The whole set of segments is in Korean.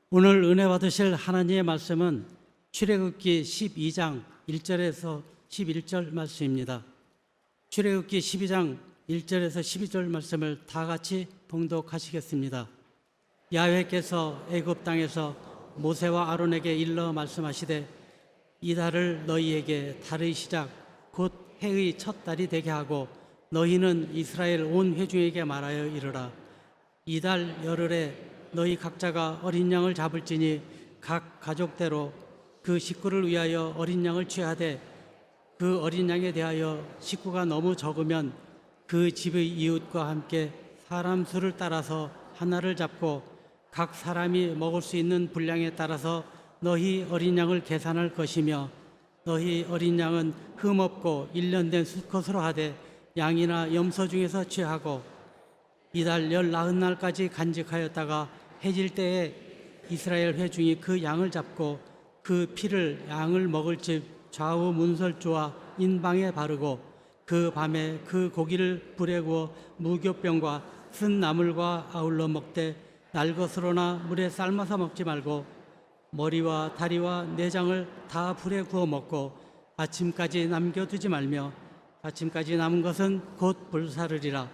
오늘 은혜 받으실 하나님의 말씀은 출애굽기 12장 1절에서 11절 말씀입니다. 출애굽기 12장 1절에서 12절 말씀을 다 같이 봉독하시겠습니다. 야훼께서 애굽 땅에서 모세와 아론에게 일러 말씀하시되 이 달을 너희에게 달의 시작 곧 해의 첫 달이 되게 하고 너희는 이스라엘 온 회중에게 말하여 이르라. 이 달 열흘에 너희 각자가 어린 양을 잡을지니 각 가족대로 그 식구를 위하여 어린 양을 취하되 그 어린 양에 대하여 식구가 너무 적으면 그 집의 이웃과 함께 사람 수를 따라서 하나를 잡고 각 사람이 먹을 수 있는 분량에 따라서 너희 어린 양을 계산할 것이며 너희 어린 양은 흠없고 1년 된 수컷으로 하되 양이나 염소 중에서 취하고 이달 19날까지 간직하였다가 해질 때에 이스라엘 회중이 그 양을 잡고 그 피를 양을 먹을 집 좌우 문설주와 인방에 바르고 그 밤에 그 고기를 불에 구워 무교병과 쓴 나물과 아울러 먹되 날 것으로나 물에 삶아서 먹지 말고 머리와 다리와 내장을 다 불에 구워 먹고 아침까지 남겨두지 말며 아침까지 남은 것은 곧 불사르리라.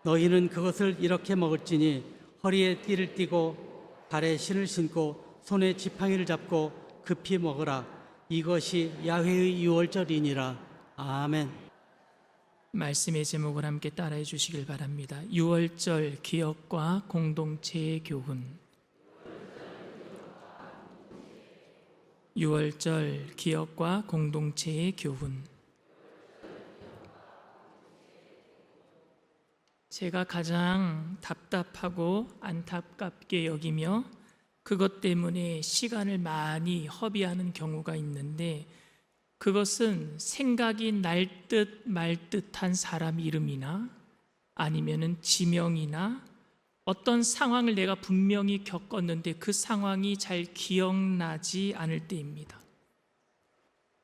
너희는 그것을 이렇게 먹을지니 허리에 띠를 띠고 발에 신을 신고 손에 지팡이를 잡고 급히 먹으라. 이것이 야훼의 유월절이니라. 아멘. 말씀의 제목을 함께 따라해 주시길 바랍니다. 유월절 기억과 공동체의 교훈. 유월절 기억과 공동체의 교훈. 제가 가장 답답하고 안타깝게 여기며 그것 때문에 시간을 많이 허비하는 경우가 있는데 그것은 생각이 날 듯 말 듯한 사람 이름이나 아니면은 지명이나 어떤 상황을 내가 분명히 겪었는데 그 상황이 잘 기억나지 않을 때입니다.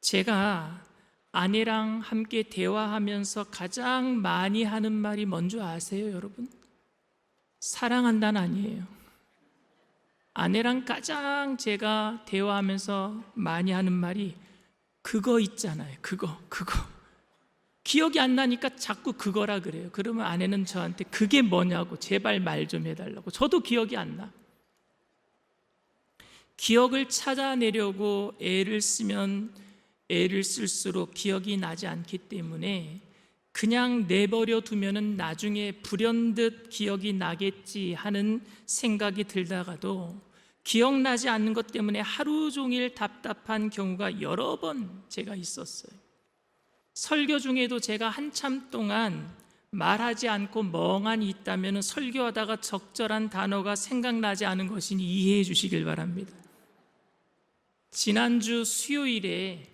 제가 아내랑 함께 대화하면서 가장 많이 하는 말이 뭔지 아세요, 여러분? 사랑한다는 아니에요. 아내랑 가장 제가 대화하면서 많이 하는 말이 그거 있잖아요. 그거. 기억이 안 나니까 자꾸 그거라 그래요. 그러면 아내는 저한테 그게 뭐냐고 제발 말 좀 해달라고. 저도 기억이 안 나. 기억을 찾아내려고 애를 쓸수록 기억이 나지 않기 때문에 그냥 내버려 두면은 나중에 불현듯 기억이 나겠지 하는 생각이 들다가도 기억나지 않는 것 때문에 하루 종일 답답한 경우가 여러 번 제가 있었어요. 설교 중에도 제가 한참 동안 말하지 않고 멍하니 있다면 설교하다가 적절한 단어가 생각나지 않은 것이니 이해해 주시길 바랍니다. 지난주 수요일에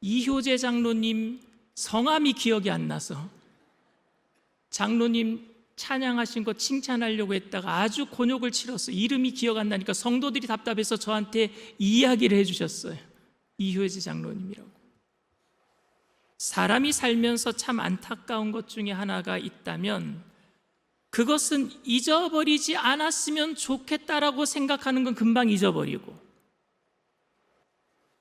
이효재 장로님 성함이 기억이 안 나서 장로님 찬양하신 거 칭찬하려고 했다가 아주 곤욕을 치렀어요. 이름이 기억 안 나니까 성도들이 답답해서 저한테 이야기를 해주셨어요. 이효재 장로님이라고. 사람이 살면서 참 안타까운 것 중에 하나가 있다면 그것은 잊어버리지 않았으면 좋겠다라고 생각하는 건 금방 잊어버리고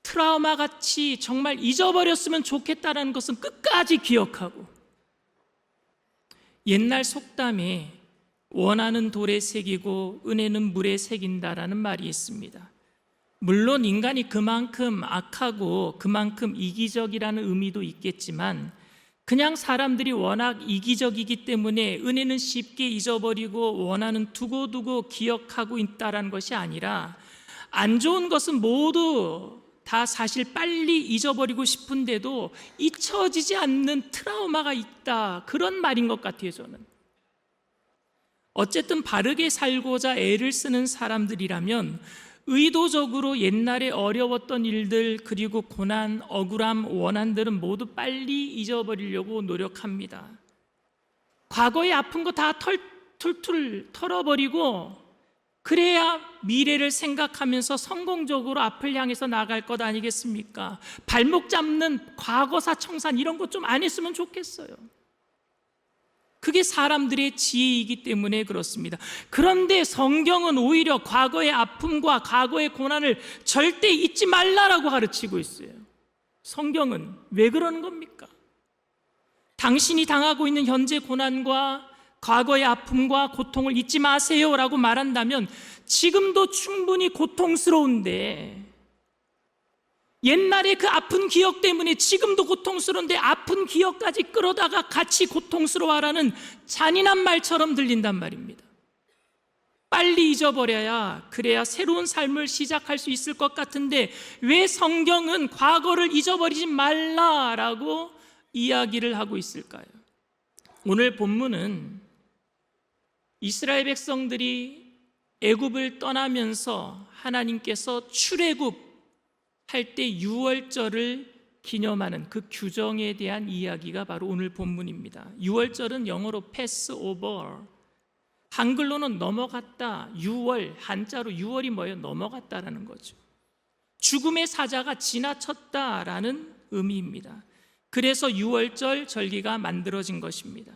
트라우마 같이 정말 잊어버렸으면 좋겠다라는 것은 끝까지 기억하고 옛날 속담에 원하는 돌에 새기고 은혜는 물에 새긴다라는 말이 있습니다. 물론 인간이 그만큼 악하고 그만큼 이기적이라는 의미도 있겠지만 그냥 사람들이 워낙 이기적이기 때문에 은혜는 쉽게 잊어버리고 원하는 두고두고 기억하고 있다라는 것이 아니라 안 좋은 것은 모두 다 사실 빨리 잊어버리고 싶은데도 잊혀지지 않는 트라우마가 있다. 그런 말인 것 같아요, 저는. 어쨌든 바르게 살고자 애를 쓰는 사람들이라면 의도적으로 옛날에 어려웠던 일들 그리고 고난, 억울함, 원한들은 모두 빨리 잊어버리려고 노력합니다. 과거의 아픈 거 다 툴툴 털어버리고 그래야 미래를 생각하면서 성공적으로 앞을 향해서 나갈 것 아니겠습니까? 발목 잡는 과거사 청산 이런 거 좀 안 했으면 좋겠어요. 그게 사람들의 지혜이기 때문에 그렇습니다. 그런데 성경은 오히려 과거의 아픔과 과거의 고난을 절대 잊지 말라라고 가르치고 있어요. 성경은 왜 그러는 겁니까? 당신이 당하고 있는 현재 고난과 과거의 아픔과 고통을 잊지 마세요라고 말한다면 지금도 충분히 고통스러운데, 옛날에 그 아픈 기억 때문에 지금도 고통스러운데 아픈 기억까지 끌어다가 같이 고통스러워하라는 잔인한 말처럼 들린단 말입니다. 빨리 잊어버려야, 그래야 새로운 삶을 시작할 수 있을 것 같은데 왜 성경은 과거를 잊어버리지 말라라고 이야기를 하고 있을까요? 오늘 본문은 이스라엘 백성들이 애굽을 떠나면서 하나님께서 출애굽 할 때 유월절을 기념하는 그 규정에 대한 이야기가 바로 오늘 본문입니다. 유월절은 영어로 패스오버, 한글로는 넘어갔다, 유월, 한자로 유월이 뭐예요? 넘어갔다라는 거죠. 죽음의 사자가 지나쳤다라는 의미입니다. 그래서 유월절 절기가 만들어진 것입니다.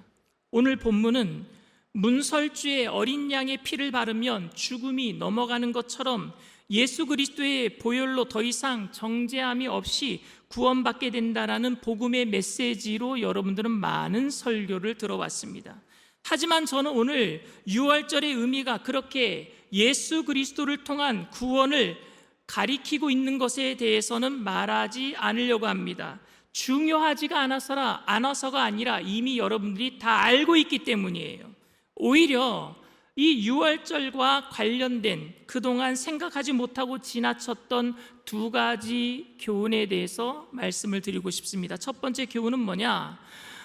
오늘 본문은 문설주에 어린 양의 피를 바르면 죽음이 넘어가는 것처럼 예수 그리스도의 보혈로 더 이상 정죄함이 없이 구원받게 된다라는 복음의 메시지로 여러분들은 많은 설교를 들어왔습니다. 하지만 저는 오늘 유월절의 의미가 그렇게 예수 그리스도를 통한 구원을 가리키고 있는 것에 대해서는 말하지 않으려고 합니다. 중요하지가 않아서가 아니라 이미 여러분들이 다 알고 있기 때문이에요. 오히려 이 유월절과 관련된 그동안 생각하지 못하고 지나쳤던 두 가지 교훈에 대해서 말씀을 드리고 싶습니다. 첫 번째 교훈은 뭐냐?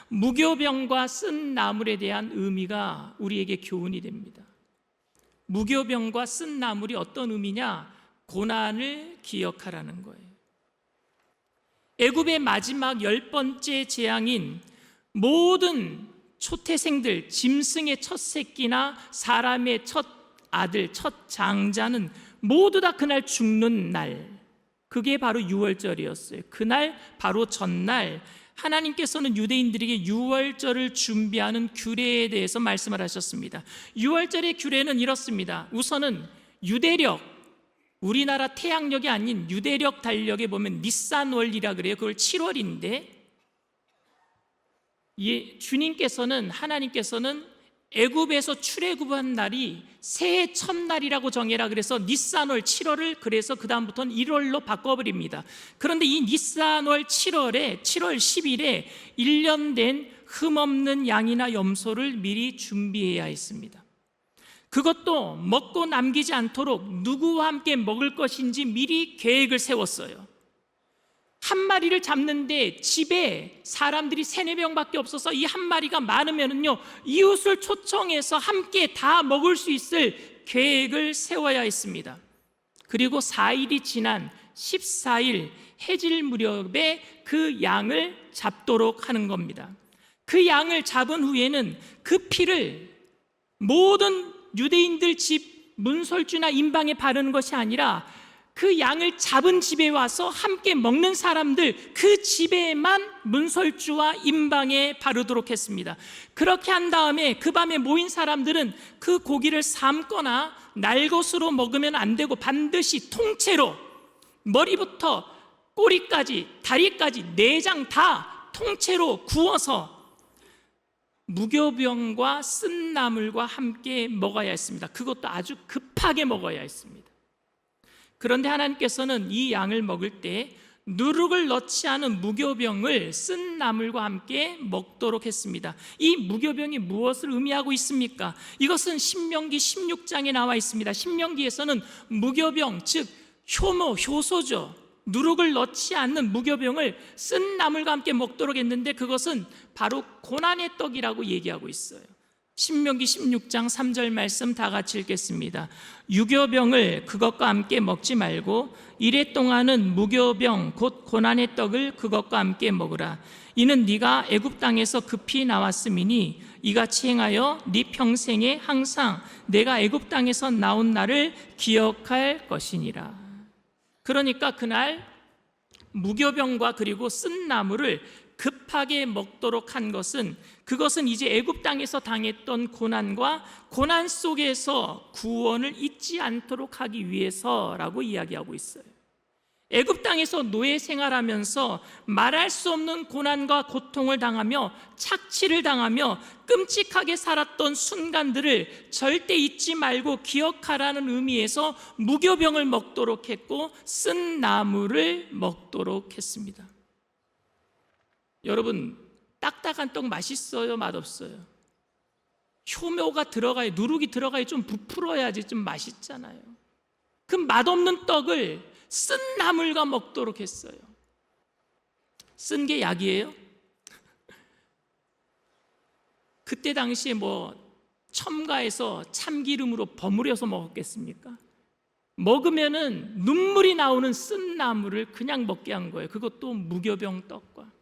무교병과 쓴 나물에 대한 의미가 우리에게 교훈이 됩니다. 무교병과 쓴 나물이 어떤 의미냐? 고난을 기억하라는 거예요. 애굽의 마지막 10번째 재앙인 모든 초태생들, 짐승의 첫 새끼나 사람의 첫 아들, 첫 장자는 모두 다 그날 죽는 날, 그게 바로 유월절이었어요. 그날 바로 전날 하나님께서는 유대인들에게 유월절을 준비하는 규례에 대해서 말씀을 하셨습니다. 유월절의 규례는 이렇습니다. 우선은 유대력, 우리나라 태양력이 아닌 유대력 달력에 보면 니산월이라 그래요. 그걸 7월인데 주님께서는, 하나님께서는 애굽에서 출애굽한 날이 새해 첫날이라고 정해라 그래서 니산월 7월을 그래서 그 다음부터는 1월로 바꿔버립니다. 그런데 이 니산월 7월 10일에 1년 된 흠없는 양이나 염소를 미리 준비해야 했습니다. 그것도 먹고 남기지 않도록 누구와 함께 먹을 것인지 미리 계획을 세웠어요. 한 마리를 잡는데 집에 사람들이 3-4명밖에 없어서 이 한 마리가 많으면은요, 이웃을 초청해서 함께 다 먹을 수 있을 계획을 세워야 했습니다. 그리고 4일이 지난 14일 해질 무렵에 그 양을 잡도록 하는 겁니다. 그 양을 잡은 후에는 그 피를 모든 유대인들 집 문설주나 임방에 바르는 것이 아니라 그 양을 잡은 집에 와서 함께 먹는 사람들 그 집에만 문설주와 임방에 바르도록 했습니다. 그렇게 한 다음에 그 밤에 모인 사람들은 그 고기를 삶거나 날것으로 먹으면 안 되고 반드시 통째로 머리부터 꼬리까지 다리까지 내장 다 통째로 구워서 무교병과 쓴 나물과 함께 먹어야 했습니다. 그것도 아주 급하게 먹어야 했습니다. 그런데 하나님께서는 이 양을 먹을 때 누룩을 넣지 않은 무교병을 쓴 나물과 함께 먹도록 했습니다. 이 무교병이 무엇을 의미하고 있습니까? 이것은 신명기 16장에 나와 있습니다. 신명기에서는 무교병, 즉 효소죠. 누룩을 넣지 않는 무교병을 쓴 나물과 함께 먹도록 했는데 그것은 바로 고난의 떡이라고 얘기하고 있어요. 신명기 16장 3절 말씀 다 같이 읽겠습니다. 유교병을 그것과 함께 먹지 말고 이래 동안은 무교병 곧 고난의 떡을 그것과 함께 먹으라. 이는 네가 애굽 땅에서 급히 나왔음이니 이같이 행하여 네 평생에 항상 내가 애굽 땅에서 나온 날을 기억할 것이니라. 그러니까 그날 무교병과 그리고 쓴 나물을 급하게 먹도록 한 것은, 그것은 이제 애굽 땅에서 당했던 고난과 고난 속에서 구원을 잊지 않도록 하기 위해서라고 이야기하고 있어요. 애굽 땅에서 노예 생활하면서 말할 수 없는 고난과 고통을 당하며 착취를 당하며 끔찍하게 살았던 순간들을 절대 잊지 말고 기억하라는 의미에서 무교병을 먹도록 했고 쓴 나무를 먹도록 했습니다. 여러분, 딱딱한 떡 맛있어요? 맛없어요? 효모가 들어가야, 누룩이 들어가야 좀 부풀어야지 좀 맛있잖아요. 그 맛없는 떡을 쓴 나물과 먹도록 했어요. 쓴 게 약이에요? 그때 당시에 첨가해서 참기름으로 버무려서 먹었겠습니까? 먹으면은 눈물이 나오는 쓴 나물을 그냥 먹게 한 거예요. 그것도 무교병 떡과.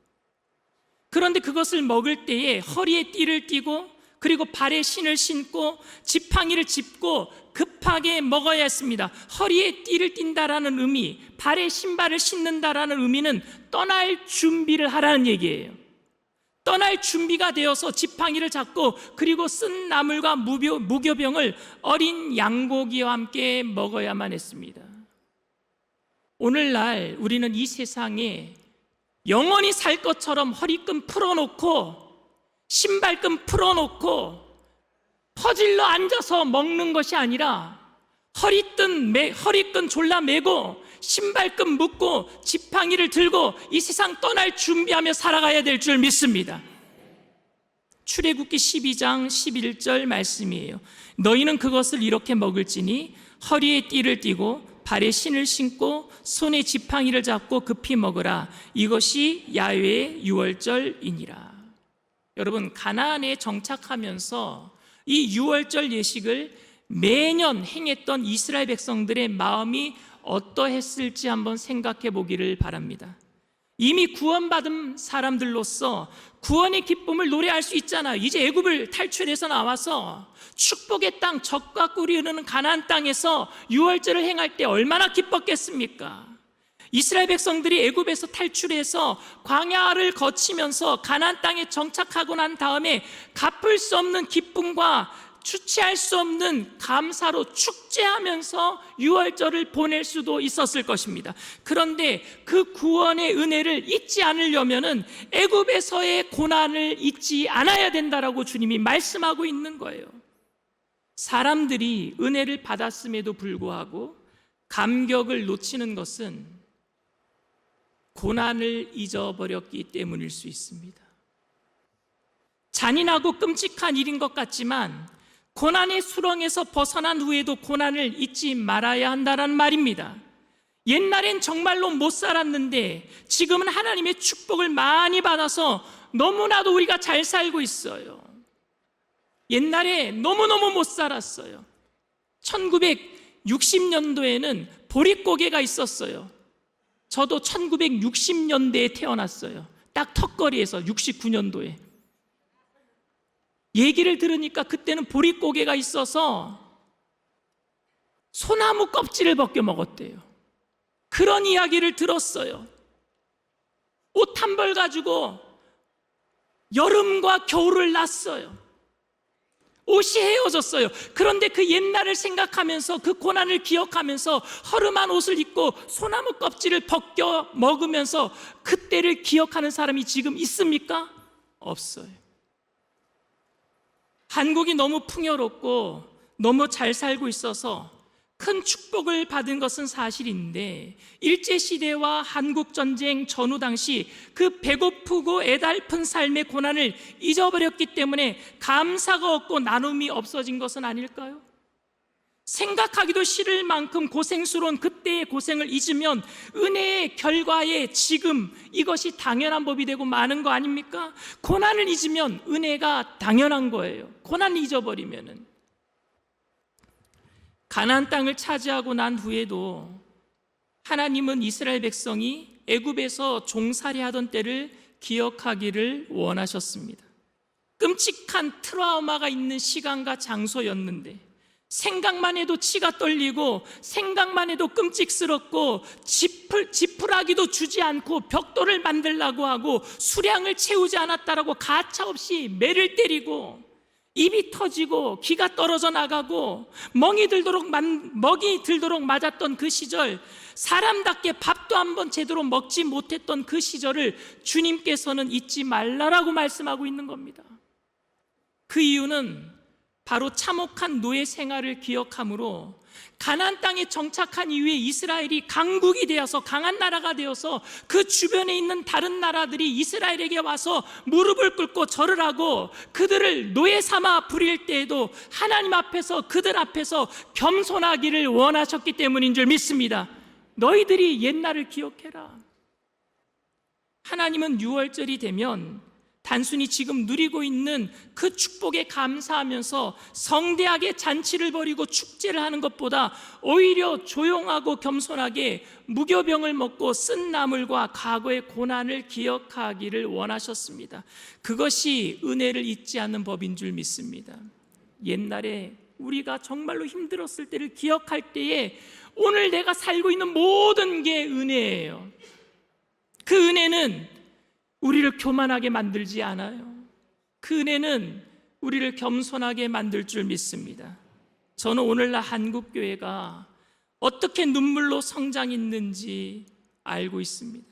그런데 그것을 먹을 때에 허리에 띠를 띠고 그리고 발에 신을 신고 지팡이를 짚고 급하게 먹어야 했습니다. 허리에 띠를 띈다라는 의미, 발에 신발을 신는다라는 의미는 떠날 준비를 하라는 얘기예요. 떠날 준비가 되어서 지팡이를 잡고 그리고 쓴 나물과 무교병을 어린 양고기와 함께 먹어야만 했습니다. 오늘날 우리는 이 세상에 영원히 살 것처럼 허리끈 풀어놓고 신발끈 풀어놓고 퍼질러 앉아서 먹는 것이 아니라 허리끈 졸라매고 신발끈 묶고 지팡이를 들고 이 세상 떠날 준비하며 살아가야 될 줄 믿습니다. 출애굽기 12장 11절 말씀이에요. 너희는 그것을 이렇게 먹을지니 허리에 띠를 띠고 발에 신을 신고 손에 지팡이를 잡고 급히 먹으라. 이것이 야훼의 유월절이니라. 여러분, 가나안에 정착하면서 이 유월절 예식을 매년 행했던 이스라엘 백성들의 마음이 어떠했을지 한번 생각해 보기를 바랍니다. 이미 구원받은 사람들로서 구원의 기쁨을 노래할 수 있잖아요. 이제 애굽을 탈출해서 나와서 축복의 땅, 젖과 꿀이 흐르는 가나안 땅에서 유월절을 행할 때 얼마나 기뻤겠습니까? 이스라엘 백성들이 애굽에서 탈출해서 광야를 거치면서 가나안 땅에 정착하고 난 다음에 갚을 수 없는 기쁨과 주체할 수 없는 감사로 축제하면서 유월절을 보낼 수도 있었을 것입니다. 그런데 그 구원의 은혜를 잊지 않으려면은 애굽에서의 고난을 잊지 않아야 된다라고 주님이 말씀하고 있는 거예요. 사람들이 은혜를 받았음에도 불구하고 감격을 놓치는 것은 고난을 잊어버렸기 때문일 수 있습니다. 잔인하고 끔찍한 일인 것 같지만 고난의 수렁에서 벗어난 후에도 고난을 잊지 말아야 한다는 말입니다. 옛날엔 정말로 못 살았는데 지금은 하나님의 축복을 많이 받아서 너무나도 우리가 잘 살고 있어요. 옛날에 너무너무 못 살았어요. 1960년도에는 보릿고개가 있었어요. 저도 1960년대에 태어났어요. 딱 턱걸이에서 69년도에. 얘기를 들으니까 그때는 보릿고개가 있어서 소나무 껍질을 벗겨 먹었대요. 그런 이야기를 들었어요. 옷 한 벌 가지고 여름과 겨울을 났어요. 옷이 헤어졌어요. 그런데 그 옛날을 생각하면서 그 고난을 기억하면서 허름한 옷을 입고 소나무 껍질을 벗겨 먹으면서 그때를 기억하는 사람이 지금 있습니까? 없어요. 한국이 너무 풍요롭고 너무 잘 살고 있어서 큰 축복을 받은 것은 사실인데 일제시대와 한국전쟁 전후 당시 그 배고프고 애달픈 삶의 고난을 잊어버렸기 때문에 감사가 없고 나눔이 없어진 것은 아닐까요? 생각하기도 싫을 만큼 고생스러운 그때의 고생을 잊으면 은혜의 결과에 지금 이것이 당연한 법이 되고 마는 거 아닙니까? 고난을 잊으면 은혜가 당연한 거예요. 고난을 잊어버리면은. 가나안 땅을 차지하고 난 후에도 하나님은 이스라엘 백성이 애굽에서 종살이하던 때를 기억하기를 원하셨습니다. 끔찍한 트라우마가 있는 시간과 장소였는데 생각만 해도 치가 떨리고 생각만 해도 끔찍스럽고 지푸라기도 주지 않고 벽돌을 만들라고 하고 수량을 채우지 않았다라고 가차없이 매를 때리고 입이 터지고 기가 떨어져 나가고 먹이 들도록 맞았던 그 시절, 사람답게 밥도 한번 제대로 먹지 못했던 그 시절을 주님께서는 잊지 말라라고 말씀하고 있는 겁니다. 그 이유는 바로 참혹한 노예 생활을 기억함으로 가나안 땅에 정착한 이후에 이스라엘이 강국이 되어서 강한 나라가 되어서 그 주변에 있는 다른 나라들이 이스라엘에게 와서 무릎을 꿇고 절을 하고 그들을 노예 삼아 부릴 때에도 하나님 앞에서 그들 앞에서 겸손하기를 원하셨기 때문인 줄 믿습니다. 너희들이 옛날을 기억해라. 하나님은 유월절이 되면 단순히 지금 누리고 있는 그 축복에 감사하면서 성대하게 잔치를 벌이고 축제를 하는 것보다 오히려 조용하고 겸손하게 무교병을 먹고 쓴 나물과 과거의 고난을 기억하기를 원하셨습니다. 그것이 은혜를 잊지 않는 법인 줄 믿습니다. 옛날에 우리가 정말로 힘들었을 때를 기억할 때에 오늘 내가 살고 있는 모든 게 은혜예요. 그 은혜는 우리를 교만하게 만들지 않아요. 그 은혜는 우리를 겸손하게 만들 줄 믿습니다. 저는 오늘날 한국교회가 어떻게 눈물로 성장했는지 알고 있습니다.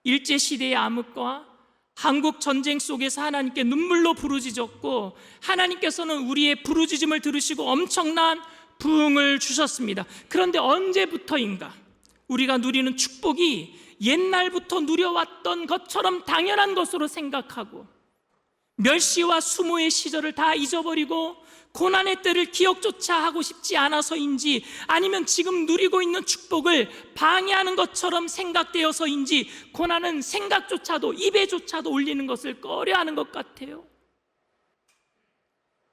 일제시대의 암흑과 한국 전쟁 속에서 하나님께 눈물로 부르짖었고 하나님께서는 우리의 부르짖음을 들으시고 엄청난 부흥을 주셨습니다. 그런데 언제부터인가 우리가 누리는 축복이 옛날부터 누려왔던 것처럼 당연한 것으로 생각하고 멸시와 수모의 시절을 다 잊어버리고 고난의 때를 기억조차 하고 싶지 않아서인지 아니면 지금 누리고 있는 축복을 방해하는 것처럼 생각되어서인지 고난은 생각조차도 입에조차도 올리는 것을 꺼려하는 것 같아요.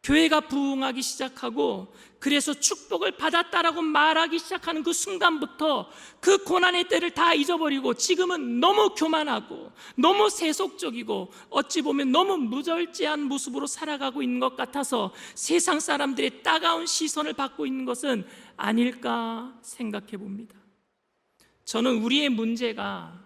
교회가 부흥하기 시작하고 그래서 축복을 받았다라고 말하기 시작하는 그 순간부터 그 고난의 때를 다 잊어버리고 지금은 너무 교만하고 너무 세속적이고 어찌 보면 너무 무절제한 모습으로 살아가고 있는 것 같아서 세상 사람들의 따가운 시선을 받고 있는 것은 아닐까 생각해 봅니다. 저는 우리의 문제가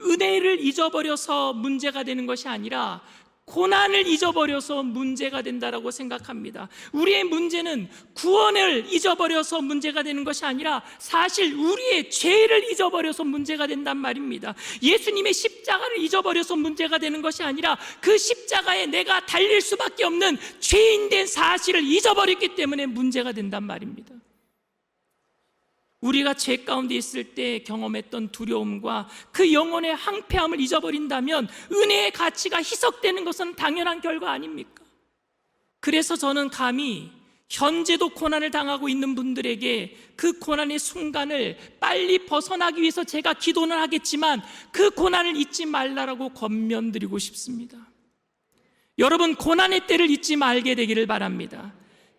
은혜를 잊어버려서 문제가 되는 것이 아니라 고난을 잊어버려서 문제가 된다라고 생각합니다. 우리의 문제는 구원을 잊어버려서 문제가 되는 것이 아니라 사실 우리의 죄를 잊어버려서 문제가 된단 말입니다. 예수님의 십자가를 잊어버려서 문제가 되는 것이 아니라 그 십자가에 내가 달릴 수밖에 없는 죄인된 사실을 잊어버렸기 때문에 문제가 된단 말입니다. 우리가 죄 가운데 있을 때 경험했던 두려움과 그 영혼의 황폐함을 잊어버린다면 은혜의 가치가 희석되는 것은 당연한 결과 아닙니까? 그래서 저는 감히 현재도 고난을 당하고 있는 분들에게 그 고난의 순간을 빨리 벗어나기 위해서 제가 기도는 하겠지만 그 고난을 잊지 말라라고 권면드리고 싶습니다. 여러분, 고난의 때를 잊지 말게 되기를 바랍니다.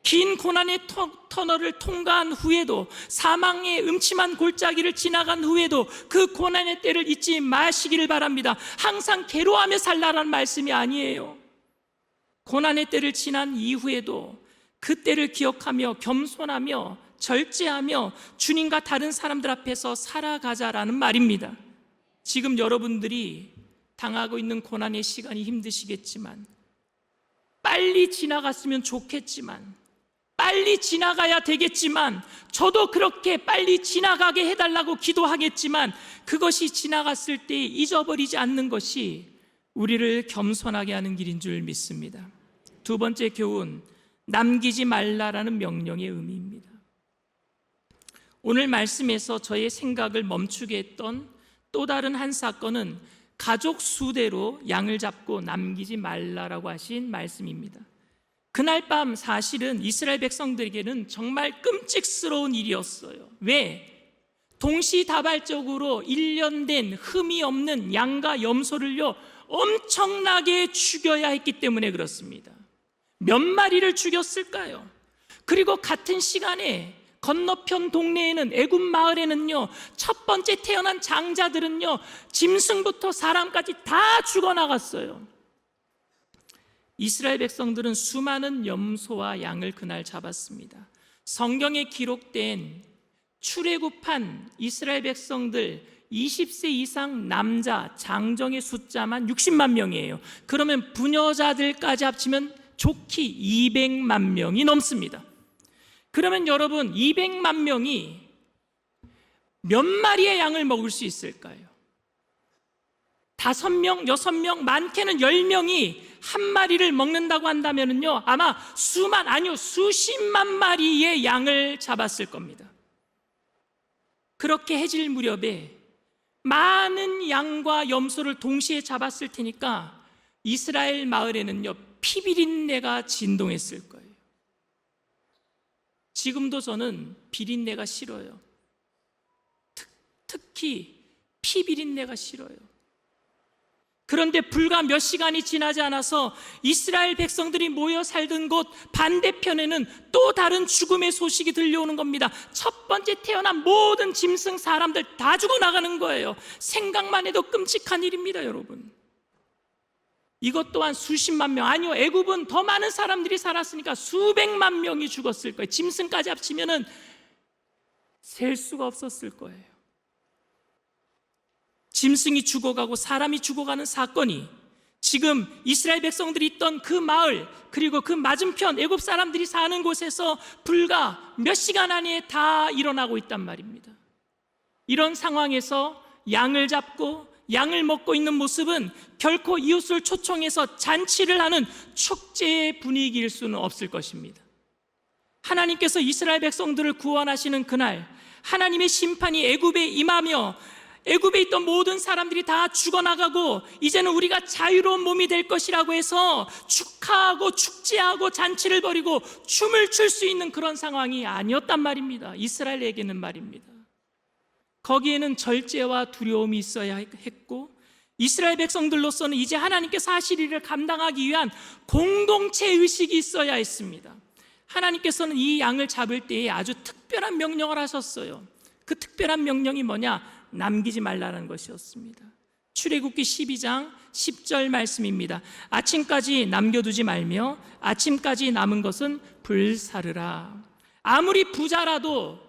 긴 고난의 터널을 통과한 후에도 사망의 음침한 골짜기를 지나간 후에도 그 고난의 때를 잊지 마시기를 바랍니다. 항상 괴로워하며 살라라는 말씀이 아니에요. 고난의 때를 지난 이후에도 그 때를 기억하며 겸손하며 절제하며 주님과 다른 사람들 앞에서 살아가자라는 말입니다. 지금 여러분들이 당하고 있는 고난의 시간이 힘드시겠지만 빨리 지나갔으면 좋겠지만 빨리 지나가야 되겠지만 저도 그렇게 빨리 지나가게 해달라고 기도하겠지만 그것이 지나갔을 때 잊어버리지 않는 것이 우리를 겸손하게 하는 길인 줄 믿습니다. 두 번째 교훈, 남기지 말라라는 명령의 의미입니다. 오늘 말씀에서 저의 생각을 멈추게 했던 또 다른 한 사건은 가족 수대로 양을 잡고 남기지 말라라고 하신 말씀입니다. 그날 밤 사실은 이스라엘 백성들에게는 정말 끔찍스러운 일이었어요. 왜? 동시다발적으로 1년 된 흠이 없는 양과 염소를요 엄청나게 죽여야 했기 때문에 그렇습니다. 몇 마리를 죽였을까요? 그리고 같은 시간에 건너편 동네에는 애굽 마을에는요 첫 번째 태어난 장자들은요 짐승부터 사람까지 다 죽어나갔어요. 이스라엘 백성들은 수많은 염소와 양을 그날 잡았습니다. 성경에 기록된 출애굽한 이스라엘 백성들 20세 이상 남자 장정의 숫자만 60만 명이에요. 그러면 부녀자들까지 합치면 좋기 200만 명이 넘습니다. 그러면 여러분 200만 명이 몇 마리의 양을 먹을 수 있을까요? 5명, 6명, 많게는 10명이 한 마리를 먹는다고 한다면요, 아마 수십만 마리의 양을 잡았을 겁니다. 그렇게 해질 무렵에 많은 양과 염소를 동시에 잡았을 테니까 이스라엘 마을에는요, 피비린내가 진동했을 거예요. 지금도 저는 비린내가 싫어요. 특히 피비린내가 싫어요. 그런데 불과 몇 시간이 지나지 않아서 이스라엘 백성들이 모여 살던 곳 반대편에는 또 다른 죽음의 소식이 들려오는 겁니다. 첫 번째 태어난 모든 짐승 사람들 다 죽어나가는 거예요. 생각만 해도 끔찍한 일입니다, 여러분. 이것 또한 수십만 명, 아니요, 애굽은 더 많은 사람들이 살았으니까 수백만 명이 죽었을 거예요. 짐승까지 합치면은 셀 수가 없었을 거예요. 짐승이 죽어가고 사람이 죽어가는 사건이 지금 이스라엘 백성들이 있던 그 마을, 그리고 그 맞은편 애굽 사람들이 사는 곳에서 불과 몇 시간 안에 다 일어나고 있단 말입니다. 이런 상황에서 양을 잡고 양을 먹고 있는 모습은 결코 이웃을 초청해서 잔치를 하는 축제의 분위기일 수는 없을 것입니다. 하나님께서 이스라엘 백성들을 구원하시는 그날, 하나님의 심판이 애굽에 임하며 애굽에 있던 모든 사람들이 다 죽어나가고 이제는 우리가 자유로운 몸이 될 것이라고 해서 축하하고 축제하고 잔치를 벌이고 춤을 출 수 있는 그런 상황이 아니었단 말입니다. 이스라엘에게는 말입니다. 거기에는 절제와 두려움이 있어야 했고, 이스라엘 백성들로서는 이제 하나님께서 하실 일을 감당하기 위한 공동체 의식이 있어야 했습니다. 하나님께서는 이 양을 잡을 때에 아주 특별한 명령을 하셨어요. 그 특별한 명령이 뭐냐? 남기지 말라는 것이었습니다. 출애굽기 12장 10절 말씀입니다. 아침까지 남겨두지 말며 아침까지 남은 것은 불사르라. 아무리 부자라도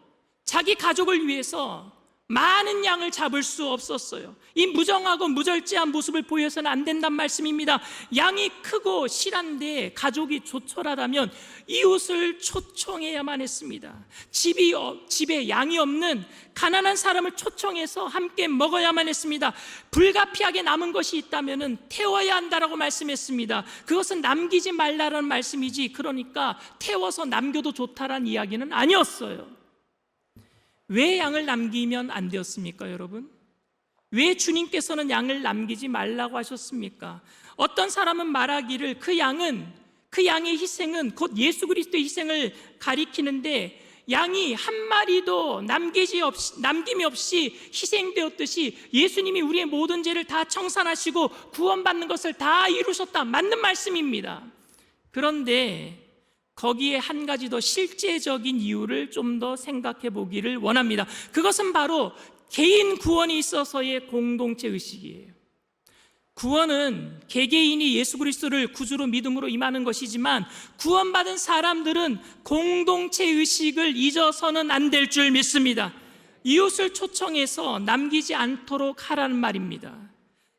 자기 가족을 위해서 많은 양을 잡을 수 없었어요. 이 무정하고 무절제한 모습을 보여서는 안 된단 말씀입니다. 양이 크고 실한데 가족이 조촐하다면 이웃을 초청해야만 했습니다. 집에 양이 없는 가난한 사람을 초청해서 함께 먹어야만 했습니다. 불가피하게 남은 것이 있다면 태워야 한다라고 말씀했습니다. 그것은 남기지 말라는 말씀이지, 그러니까 태워서 남겨도 좋다라는 이야기는 아니었어요. 왜 양을 남기면 안 되었습니까, 여러분? 왜 주님께서는 양을 남기지 말라고 하셨습니까? 어떤 사람은 말하기를 그 양의 희생은 곧 예수 그리스도의 희생을 가리키는데, 양이 한 마리도 남김이 없이 희생되었듯이 예수님이 우리의 모든 죄를 다 청산하시고 구원받는 것을 다 이루셨다. 맞는 말씀입니다. 그런데 거기에 한 가지 더 실제적인 이유를 좀 더 생각해 보기를 원합니다. 그것은 바로 개인 구원이 있어서의 공동체 의식이에요. 구원은 개개인이 예수 그리스도를 구주로 믿음으로 임하는 것이지만, 구원받은 사람들은 공동체 의식을 잊어서는 안 될 줄 믿습니다. 이웃을 초청해서 남기지 않도록 하라는 말입니다.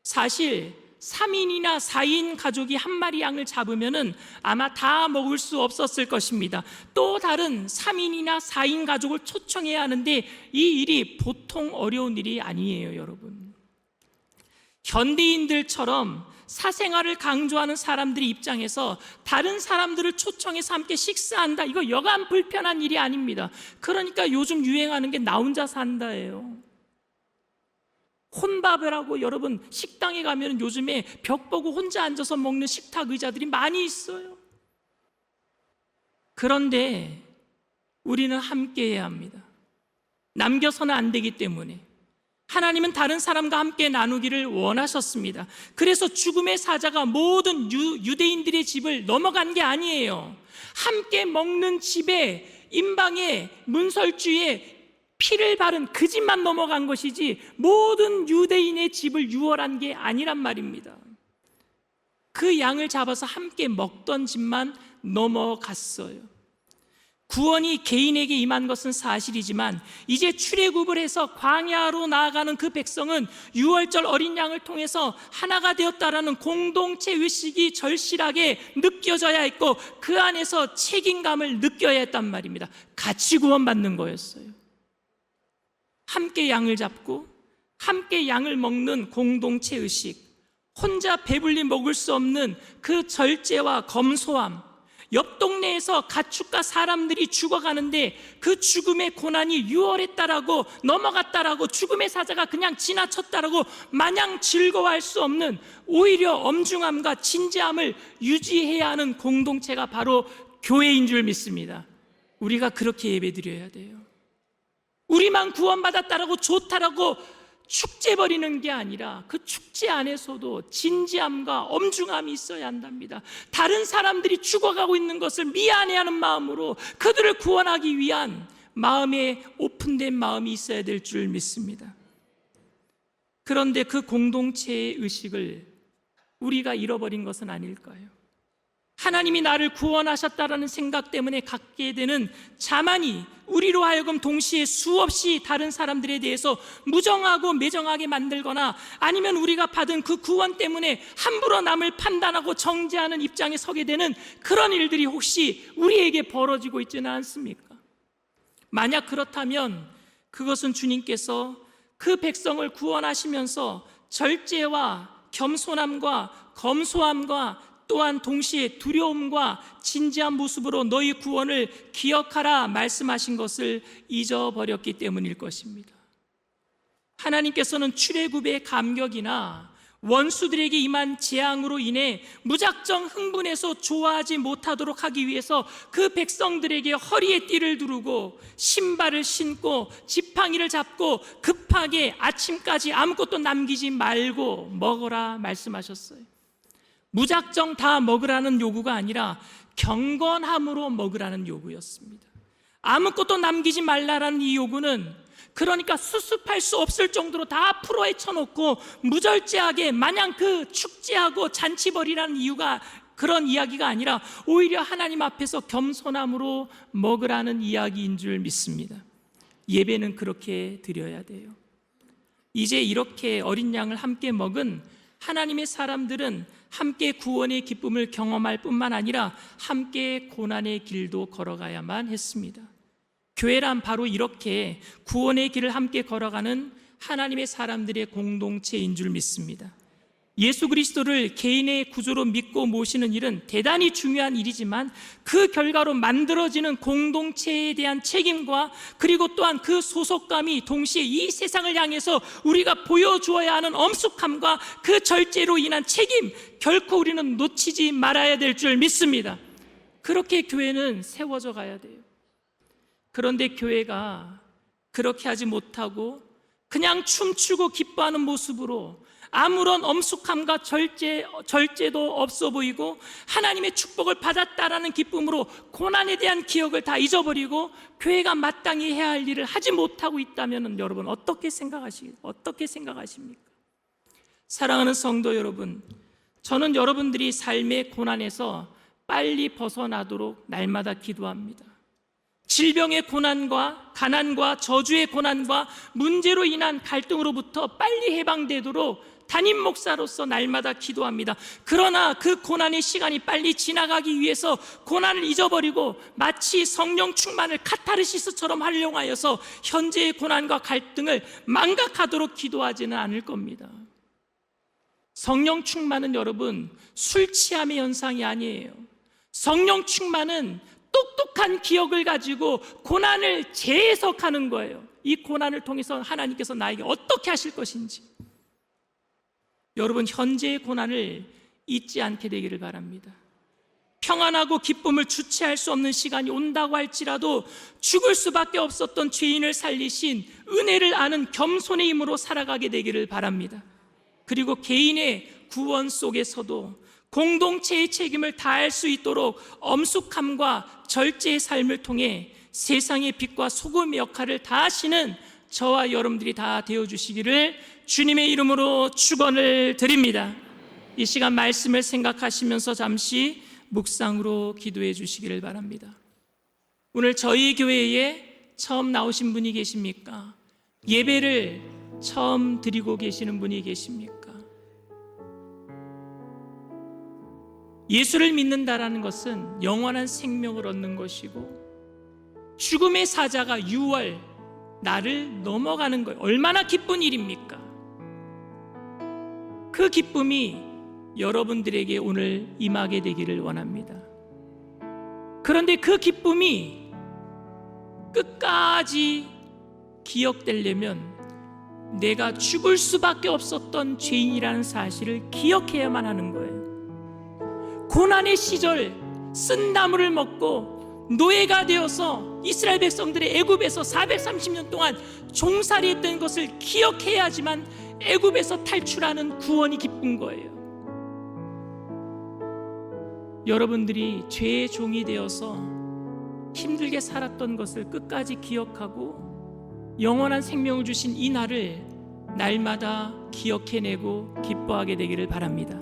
사실 3인이나 4인 가족이 한 마리 양을 잡으면 아마 다 먹을 수 없었을 것입니다. 또 다른 3인이나 4인 가족을 초청해야 하는데 이 일이 보통 어려운 일이 아니에요, 여러분. 현대인들처럼 사생활을 강조하는 사람들의 입장에서 다른 사람들을 초청해서 함께 식사한다, 이거 여간 불편한 일이 아닙니다. 그러니까 요즘 유행하는 게 나 혼자 산다예요. 혼밥을 하고, 여러분 식당에 가면 요즘에 벽 보고 혼자 앉아서 먹는 식탁 의자들이 많이 있어요. 그런데 우리는 함께 해야 합니다. 남겨서는 안 되기 때문에. 하나님은 다른 사람과 함께 나누기를 원하셨습니다. 그래서 죽음의 사자가 모든 유대인들의 집을 넘어간 게 아니에요. 함께 먹는 집에, 임방에, 문설주에 피를 바른 그 집만 넘어간 것이지 모든 유대인의 집을 유월한 게 아니란 말입니다. 그 양을 잡아서 함께 먹던 집만 넘어갔어요. 구원이 개인에게 임한 것은 사실이지만 이제 출애굽을 해서 광야로 나아가는 그 백성은 유월절 어린 양을 통해서 하나가 되었다라는 공동체 의식이 절실하게 느껴져야 했고 그 안에서 책임감을 느껴야 했단 말입니다. 같이 구원받는 거였어요. 함께 양을 잡고 함께 양을 먹는 공동체 의식, 혼자 배불리 먹을 수 없는 그 절제와 검소함, 옆 동네에서 가축과 사람들이 죽어가는데 그 죽음의 고난이 유월했다라고 넘어갔다라고 죽음의 사자가 그냥 지나쳤다라고 마냥 즐거워할 수 없는 오히려 엄중함과 진지함을 유지해야 하는 공동체가 바로 교회인 줄 믿습니다. 우리가 그렇게 예배드려야 돼요. 우리만 구원받았다라고 좋다라고 축제 벌이는 게 아니라 그 축제 안에서도 진지함과 엄중함이 있어야 한답니다. 다른 사람들이 죽어가고 있는 것을 미안해하는 마음으로 그들을 구원하기 위한 마음에 오픈된 마음이 있어야 될 줄 믿습니다. 그런데 그 공동체의 의식을 우리가 잃어버린 것은 아닐까요? 하나님이 나를 구원하셨다라는 생각 때문에 갖게 되는 자만이 우리로 하여금 동시에 수없이 다른 사람들에 대해서 무정하고 매정하게 만들거나 아니면 우리가 받은 그 구원 때문에 함부로 남을 판단하고 정죄하는 입장에 서게 되는 그런 일들이 혹시 우리에게 벌어지고 있지는 않습니까? 만약 그렇다면 그것은 주님께서 그 백성을 구원하시면서 절제와 겸손함과 검소함과 또한 동시에 두려움과 진지한 모습으로 너희 구원을 기억하라 말씀하신 것을 잊어버렸기 때문일 것입니다. 하나님께서는 출애굽의 감격이나 원수들에게 임한 재앙으로 인해 무작정 흥분해서 좋아하지 못하도록 하기 위해서 그 백성들에게 허리에 띠를 두르고 신발을 신고 지팡이를 잡고 급하게 아침까지 아무것도 남기지 말고 먹어라 말씀하셨어요. 무작정 다 먹으라는 요구가 아니라 경건함으로 먹으라는 요구였습니다. 아무것도 남기지 말라라는 이 요구는 그러니까 수습할 수 없을 정도로 다 풀어헤쳐놓고 무절제하게 마냥 그 축제하고 잔치벌이라는 이유가 그런 이야기가 아니라 오히려 하나님 앞에서 겸손함으로 먹으라는 이야기인 줄 믿습니다. 예배는 그렇게 드려야 돼요. 이제 이렇게 어린 양을 함께 먹은 하나님의 사람들은 함께 구원의 기쁨을 경험할 뿐만 아니라 함께 고난의 길도 걸어가야만 했습니다. 교회란 바로 이렇게 구원의 길을 함께 걸어가는 하나님의 사람들의 공동체인 줄 믿습니다. 예수 그리스도를 개인의 구조로 믿고 모시는 일은 대단히 중요한 일이지만 그 결과로 만들어지는 공동체에 대한 책임과 그리고 또한 그 소속감이 동시에 이 세상을 향해서 우리가 보여주어야 하는 엄숙함과 그 절제로 인한 책임, 결코 우리는 놓치지 말아야 될 줄 믿습니다. 그렇게 교회는 세워져 가야 돼요. 그런데 교회가 그렇게 하지 못하고 그냥 춤추고 기뻐하는 모습으로 아무런 엄숙함과 절제도 없어 보이고 하나님의 축복을 받았다라는 기쁨으로 고난에 대한 기억을 다 잊어버리고 교회가 마땅히 해야 할 일을 하지 못하고 있다면 여러분 어떻게 생각하십니까? 사랑하는 성도 여러분, 저는 여러분들이 삶의 고난에서 빨리 벗어나도록 날마다 기도합니다. 질병의 고난과 가난과 저주의 고난과 문제로 인한 갈등으로부터 빨리 해방되도록 담임 목사로서 날마다 기도합니다. 그러나 그 고난의 시간이 빨리 지나가기 위해서 고난을 잊어버리고 마치 성령 충만을 카타르시스처럼 활용하여서 현재의 고난과 갈등을 망각하도록 기도하지는 않을 겁니다. 성령 충만은 여러분 술 취함의 현상이 아니에요. 성령 충만은 똑똑한 기억을 가지고 고난을 재해석하는 거예요. 이 고난을 통해서 하나님께서 나에게 어떻게 하실 것인지. 여러분 현재의 고난을 잊지 않게 되기를 바랍니다. 평안하고 기쁨을 주체할 수 없는 시간이 온다고 할지라도 죽을 수밖에 없었던 죄인을 살리신 은혜를 아는 겸손의 힘으로 살아가게 되기를 바랍니다. 그리고 개인의 구원 속에서도 공동체의 책임을 다할 수 있도록 엄숙함과 절제의 삶을 통해 세상의 빛과 소금의 역할을 다하시는 저와 여러분들이 다 되어주시기를 주님의 이름으로 축원을 드립니다. 이 시간 말씀을 생각하시면서 잠시 묵상으로 기도해 주시기를 바랍니다. 오늘 저희 교회에 처음 나오신 분이 계십니까? 예배를 처음 드리고 계시는 분이 계십니까? 예수를 믿는다라는 것은 영원한 생명을 얻는 것이고 죽음의 사자가 6월 나를 넘어가는 거예요. 얼마나 기쁜 일입니까? 그 기쁨이 여러분들에게 오늘 임하게 되기를 원합니다. 그런데 그 기쁨이 끝까지 기억되려면 내가 죽을 수밖에 없었던 죄인이라는 사실을 기억해야만 하는 거예요. 고난의 시절 쓴 나무를 먹고 노예가 되어서 이스라엘 백성들의 애굽에서 430년 동안 종살이했던 것을 기억해야지만 애굽에서 탈출하는 구원이 기쁜 거예요. 여러분들이 죄의 종이 되어서 힘들게 살았던 것을 끝까지 기억하고 영원한 생명을 주신 이 날을 날마다 기억해내고 기뻐하게 되기를 바랍니다.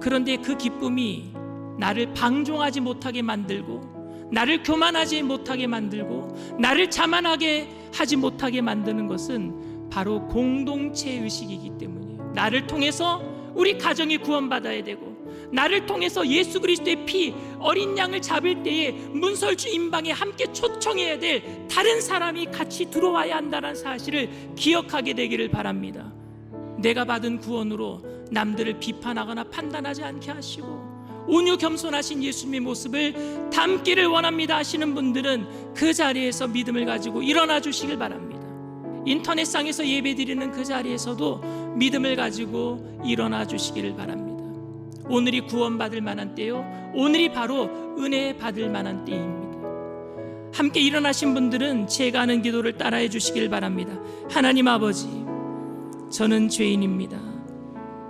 그런데 그 기쁨이 나를 방종하지 못하게 만들고 나를 교만하지 못하게 만들고 나를 자만하게 하지 못하게 만드는 것은 바로 공동체 의식이기 때문이에요. 나를 통해서 우리 가정이 구원받아야 되고 나를 통해서 예수 그리스도의 피 어린 양을 잡을 때에 문설주 임방에 함께 초청해야 될 다른 사람이 같이 들어와야 한다는 사실을 기억하게 되기를 바랍니다. 내가 받은 구원으로 남들을 비판하거나 판단하지 않게 하시고 온유 겸손하신 예수님의 모습을 담기를 원합니다 하시는 분들은 그 자리에서 믿음을 가지고 일어나 주시길 바랍니다. 인터넷상에서 예배드리는 그 자리에서도 믿음을 가지고 일어나 주시기를 바랍니다. 오늘이 구원받을 만한 때요, 오늘이 바로 은혜 받을 만한 때입니다. 함께 일어나신 분들은 제가 하는 기도를 따라해 주시길 바랍니다. 하나님 아버지, 저는 죄인입니다.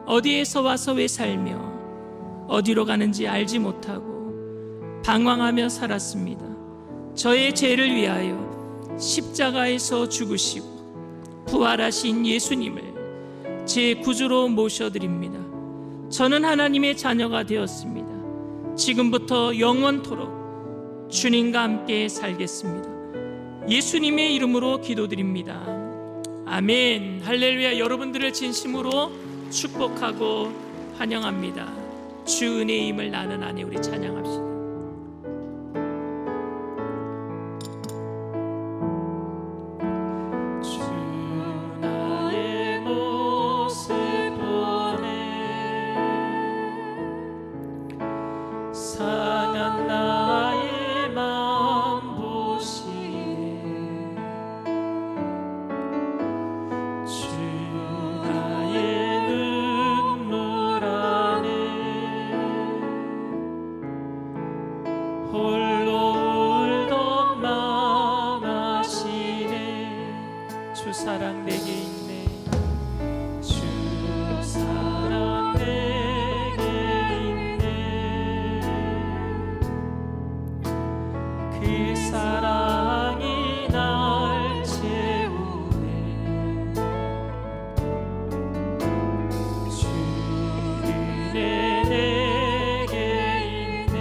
어디에서 와서 왜 살며 어디로 가는지 알지 못하고 방황하며 살았습니다. 저의 죄를 위하여 십자가에서 죽으시고 부활하신 예수님을 제 구주로 모셔드립니다. 저는 하나님의 자녀가 되었습니다. 지금부터 영원토록 주님과 함께 살겠습니다. 예수님의 이름으로 기도드립니다. 아멘. 할렐루야. 여러분들을 진심으로 축복하고 환영합니다. 주 은혜의 힘을 나는 안에 우리 찬양합시다. 사랑 내게 있네. 주 사랑 내게 있네. 그 사랑이 날 채우네. 주 은혜 내게 있네.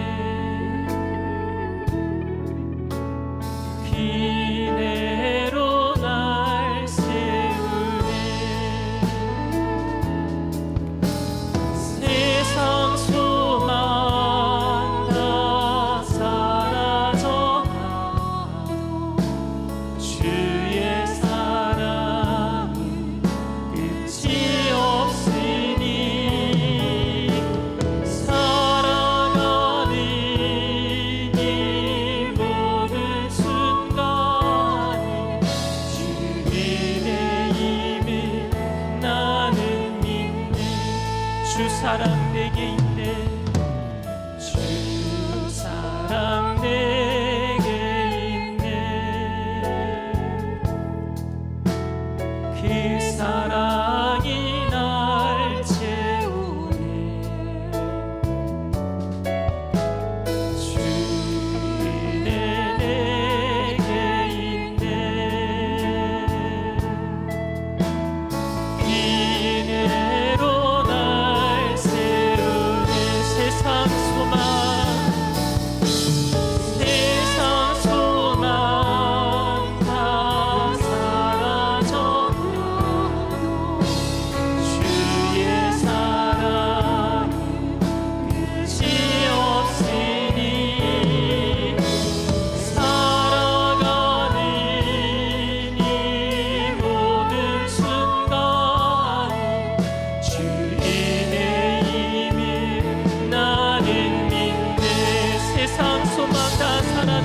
비내로 날 세상 소망 다 사라져가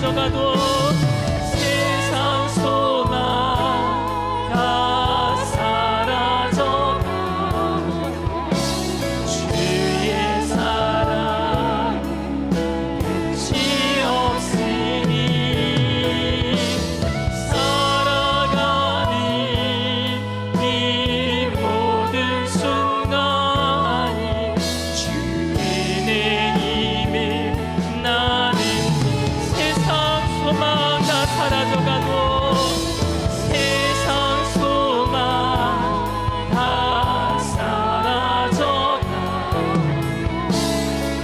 사라져가도 세상 소망 다 사라져가 주의 사랑 끝이 없으니 살아가는 이 모든 순간이 주의 내임에 나는 세상 소망 다 사라져가도 세상 소망 다 사라져가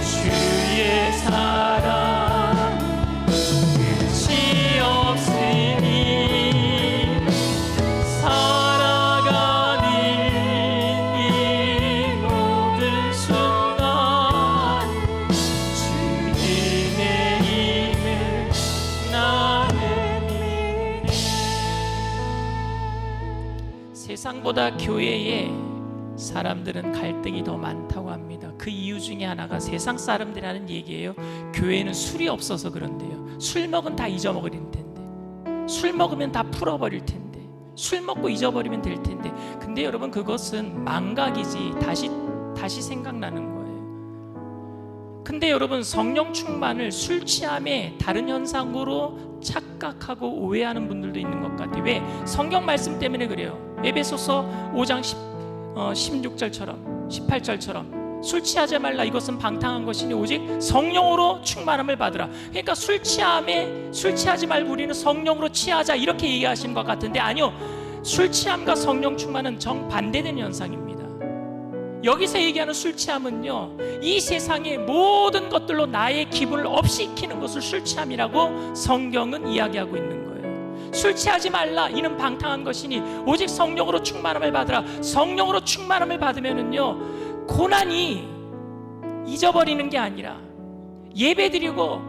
주의 사랑 끝이 없으니 살아가는 이 모든 순간 주의 내임을 나는 믿네. 세상보다 교회에 사람들은 갈등이 더 많다고 합니다. 그 이유 중에 하나가 세상 사람들이 하는 얘기예요. 교회는 술이 없어서 그런데요. 술 먹은 다 잊어버릴 텐데, 술 먹으면 다 풀어버릴 텐데, 술 먹고 잊어버리면 될 텐데. 근데 여러분, 그것은 망각이지 다시 생각나는 거예요. 근데 여러분, 성령 충만을 술 취함의 다른 현상으로 착각하고 오해하는 분들도 있는 것 같아요. 왜? 성경 말씀 때문에 그래요. 에베소서 5장 16절처럼 18절처럼 술 취하지 말라, 이것은 방탕한 것이니 오직 성령으로 충만함을 받으라. 그러니까 술 취하지 말고 우리는 성령으로 취하자, 이렇게 얘기하시는 것 같은데 아니요, 술 취함과 성령 충만은 정반대된 현상입니다. 여기서 얘기하는 술 취함은요, 이 세상의 모든 것들로 나의 기분을 업시키는 것을 술 취함이라고 성경은 이야기하고 있는 거예요. 술 취하지 말라, 이는 방탕한 것이니 오직 성령으로 충만함을 받으라. 성령으로 충만함을 받으면은요, 고난이 잊어버리는 게 아니라, 예배드리고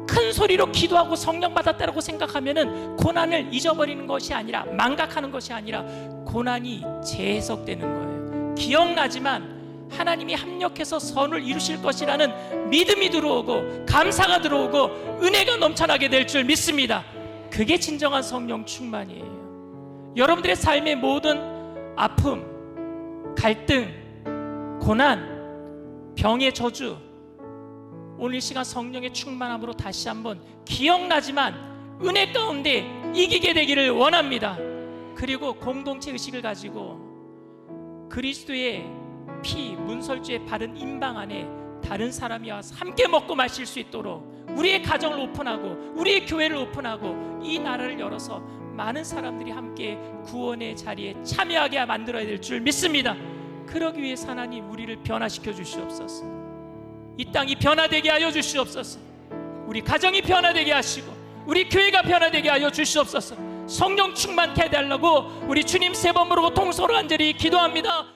큰 소리로 기도하고 성령 받았다라고 생각하면은 고난을 잊어버리는 것이 아니라, 망각하는 것이 아니라 고난이 재해석되는 거예요. 기억나지만 하나님이 합력해서 선을 이루실 것이라는 믿음이 들어오고 감사가 들어오고 은혜가 넘쳐나게 될 줄 믿습니다. 그게 진정한 성령 충만이에요. 여러분들의 삶의 모든 아픔, 갈등, 고난, 병의 저주, 오늘 시간 성령의 충만함으로 다시 한번 기억나지만 은혜 가운데 이기게 되기를 원합니다. 그리고 공동체 의식을 가지고 그리스도의 피, 문설주의 바른 임방 안에 다른 사람이 와서 함께 먹고 마실 수 있도록 우리의 가정을 오픈하고 우리의 교회를 오픈하고 이 나라를 열어서 많은 사람들이 함께 구원의 자리에 참여하게 만들어야 될 줄 믿습니다. 그러기 위해서 하나님 우리를 변화시켜 주시옵소서. 이 땅이 변화되게 하여 주시옵소서. 우리 가정이 변화되게 하시고 우리 교회가 변화되게 하여 주시옵소서. 성령 충만케 해달라고 우리 주님 세 번 부르고 통성으로 간절히 기도합니다.